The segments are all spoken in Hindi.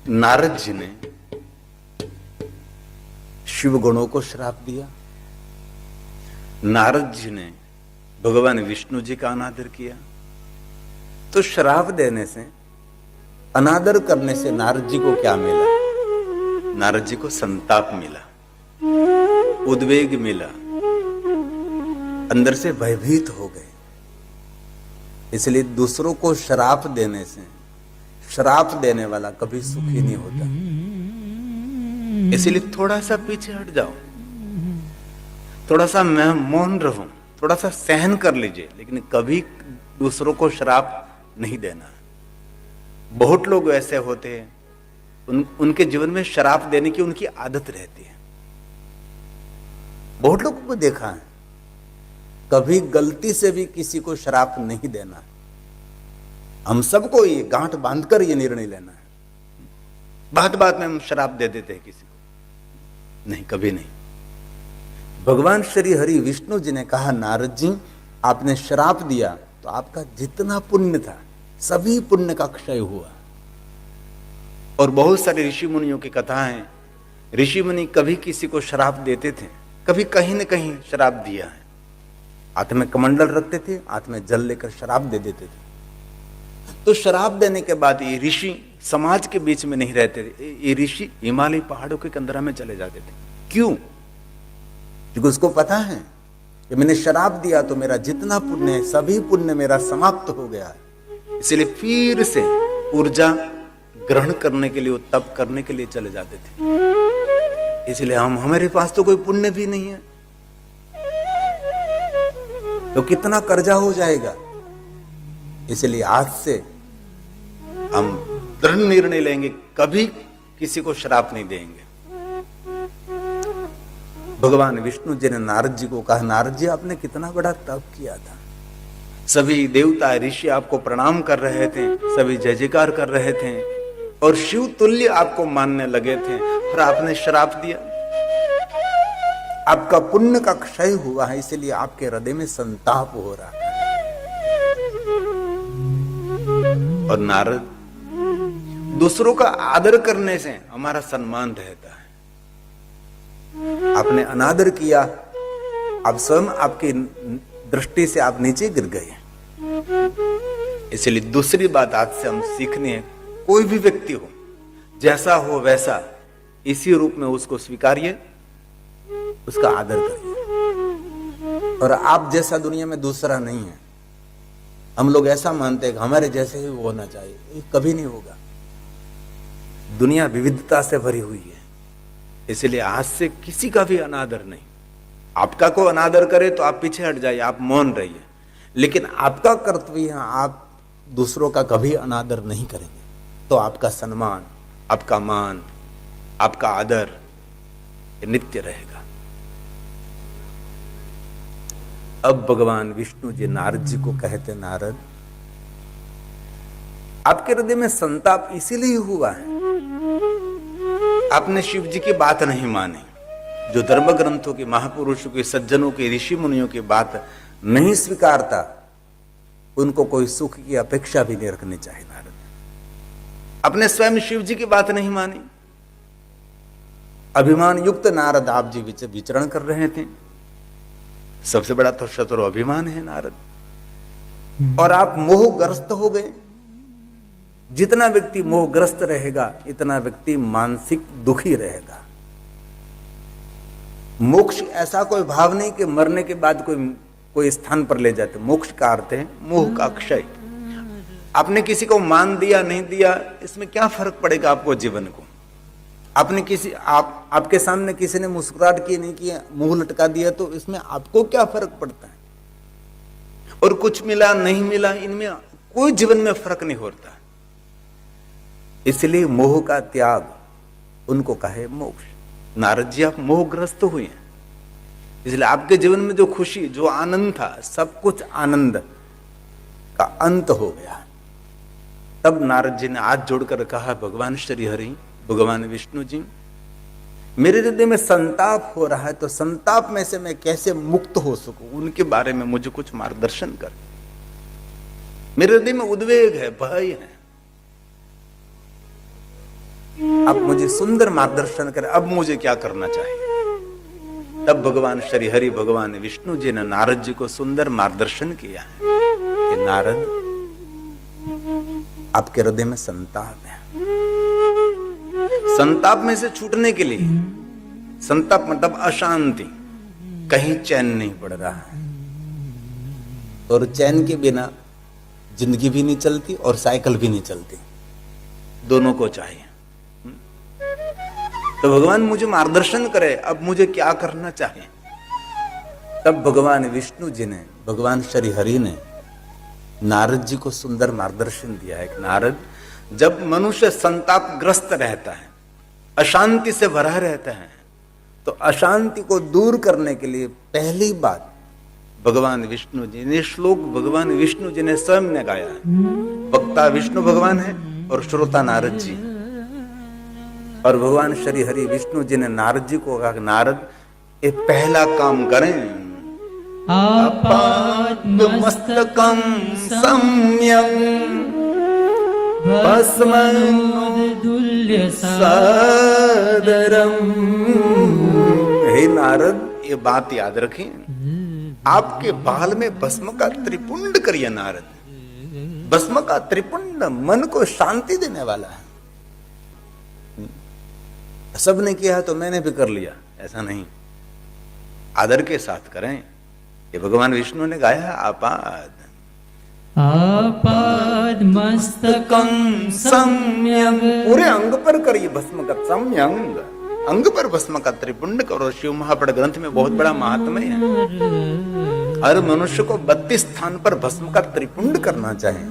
नारद जी ने शिव गुणों को श्राप दिया। नारद जी ने भगवान विष्णु जी का अनादर किया। तो श्राप देने से, अनादर करने से नारद जी को क्या मिला? नारद जी को संताप मिला, उद्वेग मिला, अंदर से भयभीत हो गए। इसलिए दूसरों को श्राप देने से, श्राप देने वाला कभी सुखी नहीं होता। इसलिए थोड़ा सा पीछे हट जाओ, थोड़ा सा मैं मौन रहूं, थोड़ा सा सहन कर लीजिए, लेकिन कभी दूसरों को श्राप नहीं देना। बहुत लोग ऐसे होते हैं, उनके जीवन में श्राप देने की उनकी आदत रहती है। बहुत लोगों को देखा है, कभी गलती से भी किसी को श्राप नहीं देना। हम सबको ये गांठ बांधकर ये निर्णय लेना है। बात बात में हम श्राप दे देते हैं किसी को, नहीं, कभी नहीं। भगवान श्री हरि विष्णु जी ने कहा, नारद जी आपने श्राप दिया तो आपका जितना पुण्य था सभी पुण्य का क्षय हुआ। और बहुत सारे ऋषि मुनियों की कथाएं, ऋषि मुनि कभी किसी को श्राप देते थे, कभी कहीं न कहीं श्राप दिया है। हाथ में कमंडल रखते थे, हाथ में जल लेकर श्राप दे देते थे। तो श्राप देने के बाद ये ऋषि समाज के बीच में नहीं रहते थे। ये ऋषि हिमालय पहाड़ों के कंदरा में चले जाते थे। क्यों? क्योंकि उसको पता है कि मैंने श्राप दिया तो मेरा जितना पुण्य है सभी पुण्य मेरा समाप्त हो गया है। इसलिए फिर से ऊर्जा ग्रहण करने के लिए, वो तप करने के लिए चले जाते थे। इसलिए हमारे पास तो कोई पुण्य भी नहीं है, तो कितना कर्जा हो जाएगा। इसलिए आज से हम दृढ़ निर्णय लेंगे, कभी किसी को श्राप नहीं देंगे। भगवान विष्णु जी ने नारद जी को कहा, नारद जी आपने कितना बड़ा तप किया था, सभी देवता ऋषि आपको प्रणाम कर रहे थे, सभी जय जयकार कर रहे थे और शिव तुल्य आपको मानने लगे थे, और आपने श्राप दिया। आपका पुण्य का क्षय हुआ है, इसलिए आपके हृदय में संताप हो रहा है। और नारद, दूसरों का आदर करने से हमारा सम्मान रहता है। आपने अनादर किया, आप स्वयं आपकी दृष्टि से आप नीचे गिर गए। इसलिए दूसरी बात आज से हम सीखनी है, कोई भी व्यक्ति हो, जैसा हो वैसा, इसी रूप में उसको स्वीकारिए, उसका आदर करिए। और आप जैसा दुनिया में दूसरा नहीं है। हम लोग ऐसा मानते हैं कि हमारे जैसे ही होना चाहिए, ये कभी नहीं होगा। दुनिया विविधता से भरी हुई है, इसलिए आज से किसी का भी अनादर नहीं। आपका को अनादर करे तो आप पीछे हट जाइए, आप मौन रहिए, लेकिन आपका कर्तव्य, आप दूसरों का कभी अनादर नहीं करेंगे तो आपका सम्मान, आपका मान, आपका आदर नित्य रहेगा। अब भगवान विष्णु जी नारद जी को कहते, नारद आपके हृदय में संताप इसीलिए हुआ है, आपने शिव जी की बात नहीं मानी। जो धर्म ग्रंथों के, महापुरुषों के, सज्जनों के, ऋषि मुनियों की बात नहीं स्वीकारता, उनको कोई सुख की अपेक्षा भी नहीं रखनी चाहिए। नारद अपने स्वयं शिव जी की बात नहीं मानी। अभिमान युक्त नारद आप जी विचरण कर रहे थे। सबसे बड़ा तो शत्रु अभिमान है नारद, और आप मोहग्रस्त हो गए। जितना व्यक्ति मोहग्रस्त रहेगा, इतना व्यक्ति मानसिक दुखी रहेगा। मोक्ष ऐसा कोई भाव नहीं कि मरने के बाद कोई स्थान पर ले जाते। मोक्ष का अर्थ है मोह का क्षय। आपने किसी को मान दिया, नहीं दिया, इसमें क्या फर्क पड़ेगा आपको जीवन को। आपने आपके सामने किसी ने मुस्कुराहट की, नहीं किया, मुंह लटका दिया, तो इसमें आपको क्या फर्क पड़ता है। और कुछ मिला नहीं मिला, इनमें कोई जीवन में फर्क नहीं होता। इसलिए मोह का त्याग, उनको कहे मोक्ष। नारद जी आप मोहग्रस्त हुए हैं, इसलिए आपके जीवन में जो खुशी, जो आनंद था, सब कुछ आनंद का अंत हो गया। तब नारद जी ने हाथ जोड़कर कहा, भगवान श्री हरि, भगवान विष्णु जी, मेरे हृदय में संताप हो रहा है, तो संताप में से मैं कैसे मुक्त हो सकूं, उनके बारे में मुझे कुछ मार्गदर्शन कर। मेरे हृदय में उद्वेग है, भय है। अब मुझे सुंदर मार्गदर्शन करें, अब मुझे क्या करना चाहिए। तब भगवान श्री हरि भगवान विष्णु जी ने नारद जी को सुंदर मार्गदर्शन किया है कि नारद, आपके हृदय में संताप है, संताप में से छूटने के लिए, संताप मतलब अशांति, कहीं चैन नहीं पड़ रहा है, और चैन के बिना जिंदगी भी नहीं चलती और साइकिल भी नहीं चलती, दोनों को चाहिए। तो भगवान मुझे मार्गदर्शन करे, अब मुझे क्या करना चाहिए। तब भगवान विष्णु जी ने, भगवान श्री हरि ने नारद जी को सुंदर मार्गदर्शन दिया है कि नारद, जब मनुष्य संतापग्रस्त रहता है, अशांति से भरा रहता है, तो अशांति को दूर करने के लिए पहली बात भगवान विष्णु जी ने, श्लोक भगवान विष्णु जी ने स्वयं ने गाया है। वक्ता विष्णु भगवान है और श्रोता नारद जी, और भगवान श्री हरि विष्णु जी ने नारद जी को कहा, नारद ये पहला काम करें, आपादमस्तकं सम्यं भस्मोदुल्य सादरम। हे नारद, ये बात याद रखें, आपके बाल में भस्म का त्रिपुंड करिए नारद। भस्म का त्रिपुंड मन को शांति देने वाला है। सबने किया तो मैंने भी कर लिया, ऐसा नहीं, आदर के साथ करें। ये भगवान विष्णु ने गाया, आपाद मस्तकं सम्यं, पूरे अंग पर करिए भस्म का सम्यंग, अंग पर भस्म का त्रिपुंड करो। शिव महापड़ ग्रंथ में बहुत बड़ा महात्म्य है, हर मनुष्य को 32 स्थान पर भस्म का त्रिपुंड करना चाहिए,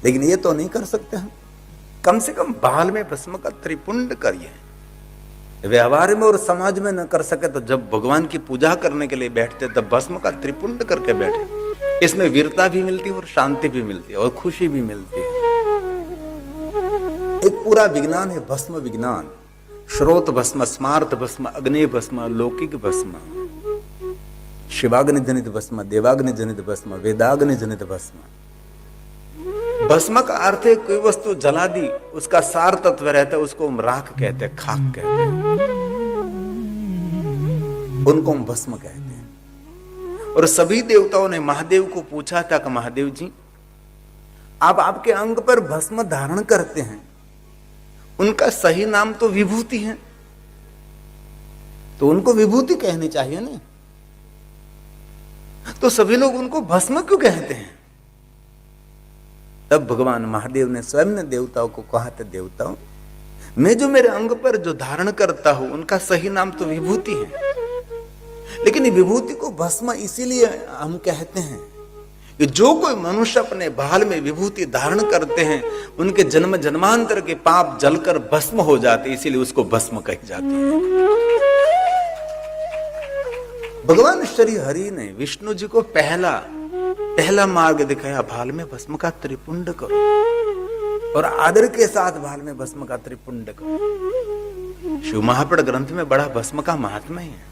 लेकिन ये तो नहीं कर सकते हम। कम से कम बाल में भस्म का त्रिपुंड करिए। व्यवहार में और समाज में न कर सके तो जब भगवान की पूजा करने के लिए बैठते तब भस्म का त्रिपुंड करके बैठे। इसमें वीरता भी मिलती है और शांति भी मिलती है और खुशी भी मिलती है। एक पूरा विज्ञान है भस्म विज्ञान, श्रोत भस्म, स्मार्त भस्म, अग्नि भस्म, लौकिक भस्म, शिवाग्नि जनित भस्म, देवाग्नि जनित भस्म, वेदाग्नि जनित भस्म। भस्म का अर्थ है कोई वस्तु जला दी, उसका सार तत्व रहता है, उसको हम राख कहते हैं, खाक कहते हैं, उनको हम भस्म कहते हैं। और सभी देवताओं ने महादेव को पूछा था कि महादेव जी, आप आपके अंग पर भस्म धारण करते हैं, उनका सही नाम तो विभूति है, तो उनको विभूति कहनी चाहिए ना, तो सभी लोग उनको भस्म क्यों कहते हैं। तब भगवान महादेव ने स्वयं ने देवताओं को कहा था, देवताओं, मैं जो मेरे अंग पर जो धारण करता हूं उनका सही नाम तो विभूति है, लेकिन विभूति को भस्म इसीलिए हम कहते हैं कि जो कोई मनुष्य अपने बाल में विभूति धारण करते हैं उनके जन्म जन्मांतर के पाप जलकर भस्म हो जाते, इसीलिए उसको भस्म कही जाती है। भगवान श्री हरि ने विष्णु जी को पहला मार्ग दिखाया, भाल में भस्म का त्रिपुंड करो, और आदर के साथ भाल में भस्म का त्रिपुंड करो। शिव महापड़ ग्रंथ में बड़ा भस्म का महात्म्य है।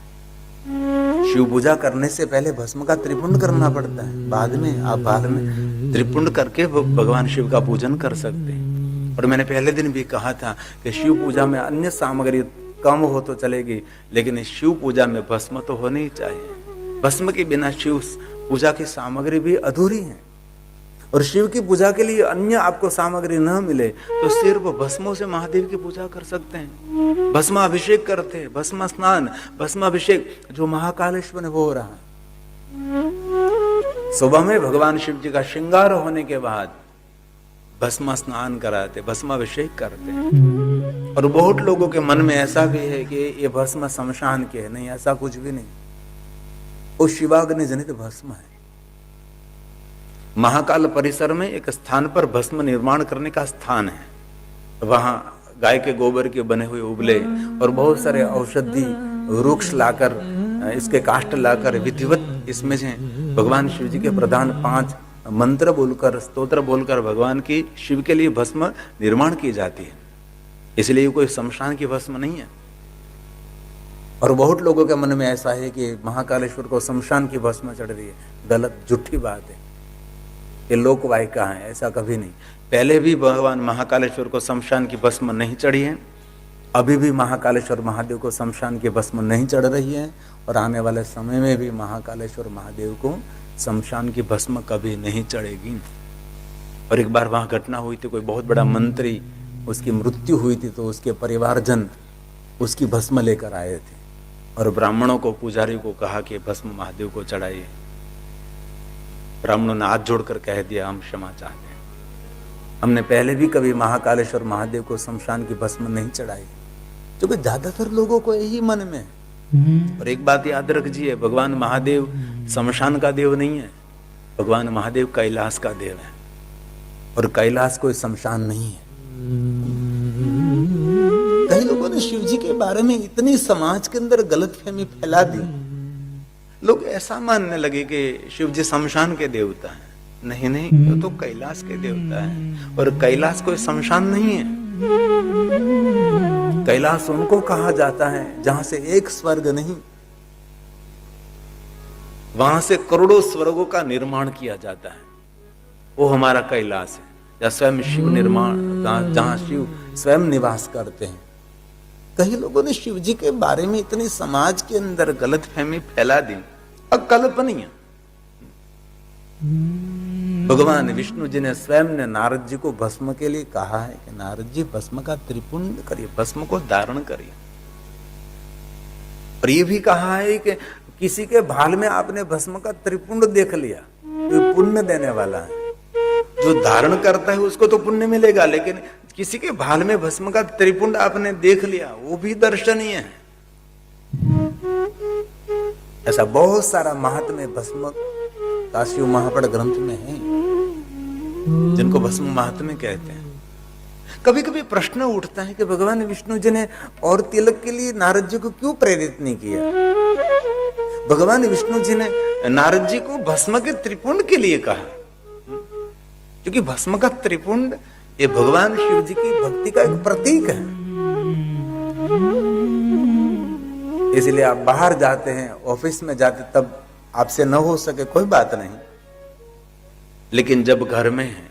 शिव पूजा करने से पहले भस्म का त्रिपुंड करना पड़ता है, बाद में आप भाल में त्रिपुंड करके भगवान शिव का पूजन कर सकते हैं। और मैंने पहले दिन भी कहा था कि शिव पूजा में अन्य सामग्री कम हो तो चलेगी, लेकिन शिव पूजा में भस्म तो होनी ही चाहिए। भस्म के बिना शिव पूजा की सामग्री भी अधूरी है, और शिव की पूजा के लिए अन्य आपको सामग्री न मिले तो सिर्फ भस्मों से महादेव की पूजा कर सकते हैं। भस्माभिषेक करते हैं, भस्म स्नान, भस्माभिषेक जो महाकालेश्वर में वो हो रहा है। सुबह में भगवान शिव जी का श्रृंगार होने के बाद भस्म स्नान कराते, भस्माभिषेक करते हैं। और बहुत लोगों के मन में ऐसा भी है कि ये भस्म शमशान के है, नहीं, ऐसा कुछ भी नहीं, वो शिवाग्नि जनित भस्म है। महाकाल परिसर में एक स्थान पर भस्म निर्माण करने का स्थान है, वहां गाय के गोबर के बने हुए उबले और बहुत सारे औषधि वृक्ष लाकर, इसके काष्ठ लाकर विधिवत इसमें से भगवान शिव जी के प्रधान 5 मंत्र बोलकर, स्तोत्र बोलकर भगवान की शिव के लिए भस्म निर्माण की जाती है। इसलिए कोई शमशान की भस्म नहीं है। और बहुत लोगों के मन में ऐसा है कि महाकालेश्वर को शमशान की भस्म चढ़ रही है, गलत, झूठी बात है। ये लोकवायिका है, ऐसा कभी नहीं। पहले भी भगवान महाकालेश्वर को शमशान की भस्म नहीं चढ़ी है, अभी भी महाकालेश्वर महादेव को शमशान की भस्म नहीं चढ़ रही है, और आने वाले समय में भी महाकालेश्वर महादेव को शमशान की भस्म कभी नहीं चढ़ेगी। और एक बार वहां घटना हुई थी, कोई बहुत बड़ा मंत्री, उसकी मृत्यु हुई थी, तो उसके परिवारजन उसकी भस्म लेकर आए थे और ब्राह्मणों को, पुजारी को कहा कि भस्म महादेव को चढ़ाइए। ब्राह्मणों ने हाथ जोड़कर कह दिया, हम क्षमा चाहते हैं, हमने पहले भी कभी महाकालेश्वर महादेव को शमशान की भस्म नहीं चढ़ाई, क्योंकि ज्यादातर लोगों को यही मन में है। और एक बात याद रखिए, भगवान महादेव शमशान का देव नहीं है, भगवान महादेव कैलाश का देव है, और कैलाश कोई शमशान नहीं है। कई लोगों ने शिव जी के बारे में इतनी समाज के अंदर गलतफहमी फैला दी, लोग ऐसा मानने लगे कि शिव जी शमशान के देवता हैं। नहीं नहीं, वो तो कैलाश के देवता है, और कैलाश कोई शमशान नहीं है। कैलाश उनको कहा जाता है जहां से एक स्वर्ग नहीं, वहां से करोड़ों स्वर्गों का निर्माण किया जाता है, वो हमारा कैलाश है, जहाँ स्वयं शिव निर्माण, जहां शिव स्वयं निवास करते हैं। कई लोगों ने शिव जी के बारे में इतनी समाज के अंदर गलतफहमी फैला दी, अकल्पनीय। भगवान विष्णु जी ने स्वयं ने नारद जी को भस्म के लिए कहा है कि नारद जी भस्म का त्रिपुंड करिए, भस्म को धारण करिए। और ये भी कहा है कि किसी के भाल में आपने भस्म का त्रिपुंड देख लिया तो पुण्य देने वाला है, जो धारण करता है उसको तो पुण्य मिलेगा, लेकिन किसी के भाल में भस्म का त्रिपुंड आपने देख लिया, वो भी दर्शनीय है। ऐसा बहुत सारा महात्म्य भस्म का शिव महापड़ ग्रंथ में है, जिनको भस्म महात्म्य कहते हैं। कभी कभी प्रश्न उठता है कि भगवान विष्णु जी ने और तिलक के लिए नारद जी को क्यों प्रेरित नहीं किया? भगवान विष्णु जी ने नारद जी को भस्म के त्रिपुंड के लिए कहा, क्योंकि भस्म का त्रिपुंड ये भगवान शिव जी की भक्ति का एक प्रतीक है। इसलिए आप बाहर जाते हैं, ऑफिस में जाते, तब आपसे न हो सके कोई बात नहीं, लेकिन जब घर में हैं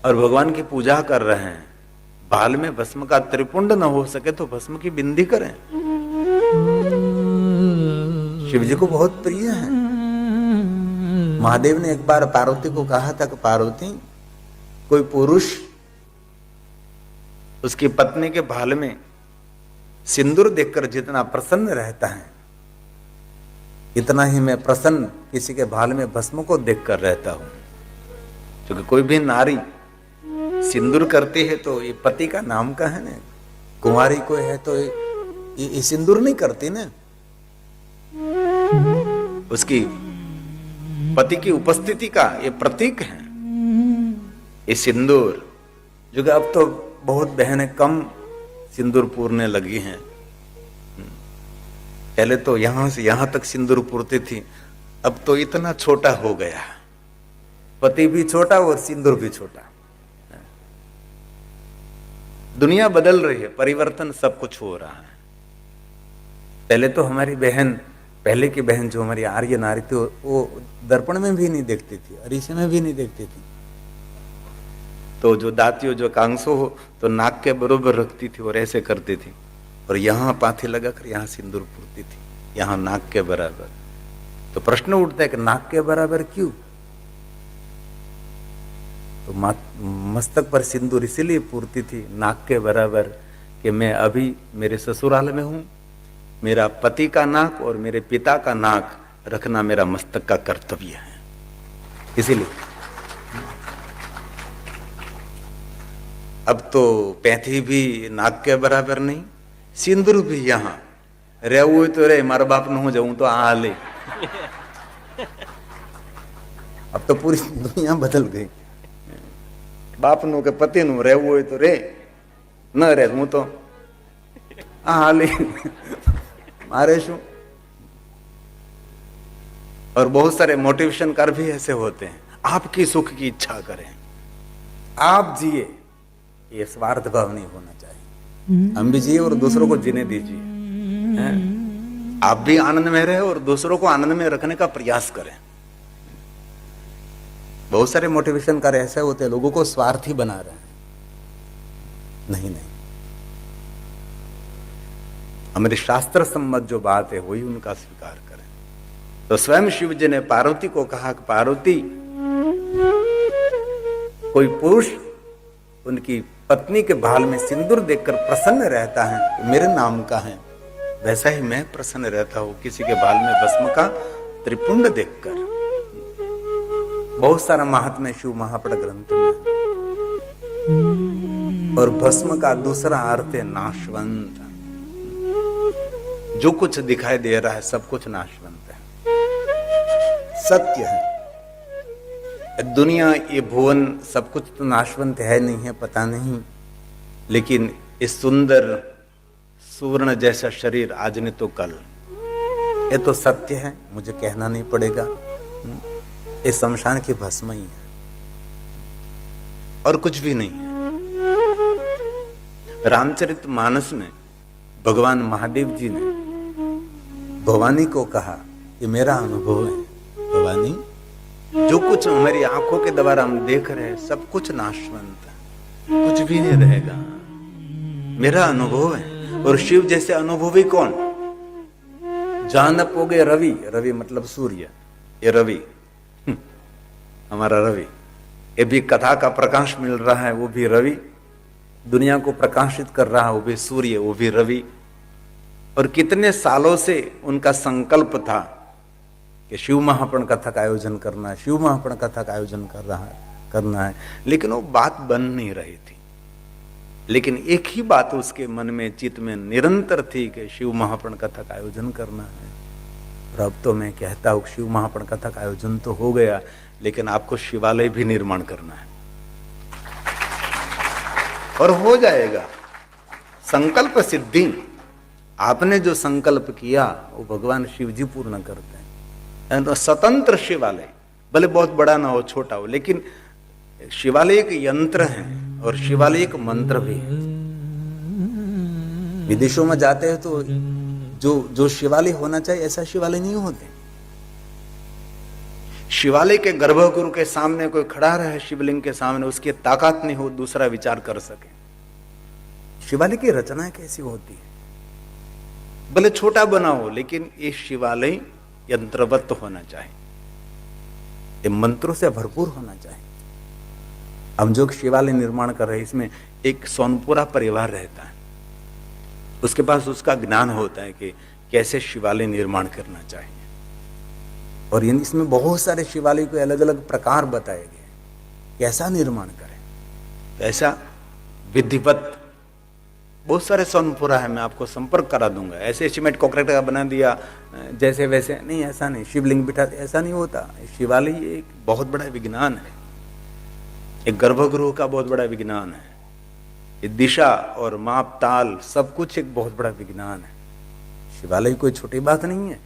और भगवान की पूजा कर रहे हैं, बाल में भस्म का त्रिपुंड न हो सके तो भस्म की बिंदी करें। शिव जी को बहुत प्रिय है। महादेव ने एक बार पार्वती को कहा था कि पार्वती, कोई पुरुष उसकी पत्नी के भाल में सिंदूर देखकर जितना प्रसन्न रहता है, इतना ही मैं प्रसन्न किसी के भाल में भस्म को देखकर रहता हूं। क्योंकि कोई भी नारी सिंदूर करती है तो ये पति का नाम का है ना, कुंवारी कोई है तो ये सिंदूर नहीं करती ना, उसकी पति की उपस्थिति का ये प्रतीक है ये सिंदूर। जो कि अब तो बहुत बहनें कम सिंदूर पूरने लगी हैं, पहले तो यहां से यहां तक सिंदूर पूरती थी, अब तो इतना छोटा हो गया, पति भी छोटा और सिंदूर भी छोटा। दुनिया बदल रही है, परिवर्तन सब कुछ हो रहा है। पहले तो हमारी बहन, पहले की बहन जो हमारी आर्य नारी थी, वो दर्पण में भी नहीं देखती थी, अरीसे में भी नहीं देखती थी, तो जो दाती हो, जो कांसो हो, तो नाक के बरोबर रखती थी और ऐसे करती थी, और यहाँ पाथी लगाकर यहाँ सिंदूर पूरती थी, यहाँ नाक के बराबर। तो प्रश्न उठता है कि नाक के बराबर क्यों? तो मस्तक पर सिंदूर इसीलिए पूरती थी नाक के बराबर कि मैं अभी मेरे ससुराल में हूं, मेरा पति का नाक और मेरे पिता का नाक रखना मेरा मस्तक का कर्तव्य है, इसीलिए। अब तो पैंथी भी नाक के बराबर नहीं, सिंदूर भी यहाँ रहू तो रे, मारा बाप न हो जाऊं तो आ ले। अब तो पूरी दुनिया बदल गई, बाप नु के पति नु रहू तो रे, न रहूं तो आ ले मारे शू। और बहुत सारे मोटिवेशन कर भी ऐसे होते हैं, आपकी सुख की इच्छा करें, आप जिए, ये स्वार्थ भाव नहीं होना चाहिए। हम भी जिए और दूसरों को जीने दीजिए, आप भी आनंद में रहे और दूसरों को आनंद में रखने का प्रयास करें। बहुत सारे मोटिवेशनकार ऐसे होते हैं, लोगों को स्वार्थी बना रहे हैं। नहीं नहीं, हमारे शास्त्र सम्मत जो बात है वही उनका स्वीकार करें। तो स्वयं शिव जी ने पार्वती को कहा कि पार्वती, कोई पुरुष उनकी पत्नी के भाल में सिंदूर देखकर प्रसन्न रहता है तो मेरे नाम का है, वैसा ही मैं प्रसन्न रहता हूं किसी के भाल में भस्म का त्रिपुंड देखकर। बहुत सारा महात्म्य शिव महापड़ ग्रंथ में। और भस्म का दूसरा अर्थ है नाशवंत। जो कुछ दिखाई दे रहा है सब कुछ नाशवंत है, सत्य है। दुनिया, ये भुवन, सब कुछ तो नाशवंत है नहीं है, पता नहीं, लेकिन इस सुंदर सुवर्ण जैसा शरीर आज नहीं तो कल, ये तो सत्य है, मुझे कहना नहीं पड़ेगा। ये शमशान की भस्म ही है और कुछ भी नहीं है। रामचरितमानस में भगवान महादेव जी ने भवानी को कहा, ये मेरा अनुभव है भवानी, जो कुछ हमारी आंखों के द्वारा हम देख रहे हैं सब कुछ नाशवंत है, कुछ भी नहीं रहेगा, मेरा अनुभव है। और शिव जैसे अनुभवी कौन? जान पोगे रवि, रवि मतलब सूर्य, ये रवि हमारा रवि, ये भी कथा का प्रकाश मिल रहा है, वो भी रवि, दुनिया को प्रकाशित कर रहा है वो भी सूर्य, वो भी रवि। और कितने सालों से उनका संकल्प था कि शिव महापुराण कथा का आयोजन करना है, शिव महापुराण कथा का आयोजन करना है, लेकिन वो बात बन नहीं रही थी। लेकिन एक ही बात उसके मन में, चित्त में निरंतर थी कि शिव महापुराण कथा का आयोजन करना है। और अब तो मैं कहता हूं शिव महापुराण कथा का आयोजन तो हो गया, लेकिन आपको शिवालय भी निर्माण करना है और हो जाएगा। संकल्प सिद्धि, आपने जो संकल्प किया वो भगवान शिव जी पूर्ण करते हैं। तो स्वतंत्र शिवालय, भले बहुत बड़ा ना हो, छोटा हो, लेकिन शिवालय एक यंत्र है और शिवालय एक मंत्र भी है। विदेशों में जाते हैं तो जो शिवालय होना चाहिए ऐसा शिवालय नहीं होते। शिवालय के गर्भगृह के सामने कोई खड़ा रहे, शिवलिंग के सामने, उसकी ताकत नहीं हो दूसरा विचार कर सके। शिवालय की रचना कैसी होती है? भले छोटा बनाओ, लेकिन ये शिवालय यंत्रवत होना चाहिए, ये मंत्रों से भरपूर होना चाहिए। हम जो शिवालय निर्माण कर रहे हैं, इसमें एक सोनपुरा परिवार रहता है, उसके पास उसका ज्ञान होता है कि कैसे शिवालय निर्माण करना चाहिए। और इसमें बहुत सारे शिवालय को अलग अलग प्रकार बताए गए, कैसा निर्माण करें, ऐसा विधिवत। बहुत सारे सोनपुरा है, मैं आपको संपर्क करा दूंगा। ऐसे सीमेंट कंक्रीट का बना दिया जैसे वैसे नहीं, ऐसा नहीं। शिवलिंग बिठा, ऐसा नहीं होता। शिवालय एक बहुत बड़ा विज्ञान है, एक गर्भगृह का बहुत बड़ा विज्ञान है। ये दिशा और माप ताल सब कुछ एक बहुत बड़ा विज्ञान है। शिवालय कोई छोटी बात नहीं है।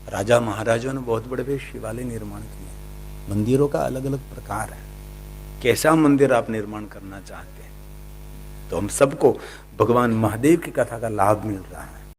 राजा महाराजों ने बहुत बड़े बड़े शिवालय निर्माण किए। मंदिरों का अलग अलग प्रकार है, कैसा मंदिर आप निर्माण करना चाहते हैं। तो हम सबको भगवान महादेव की कथा का लाभ मिल रहा है।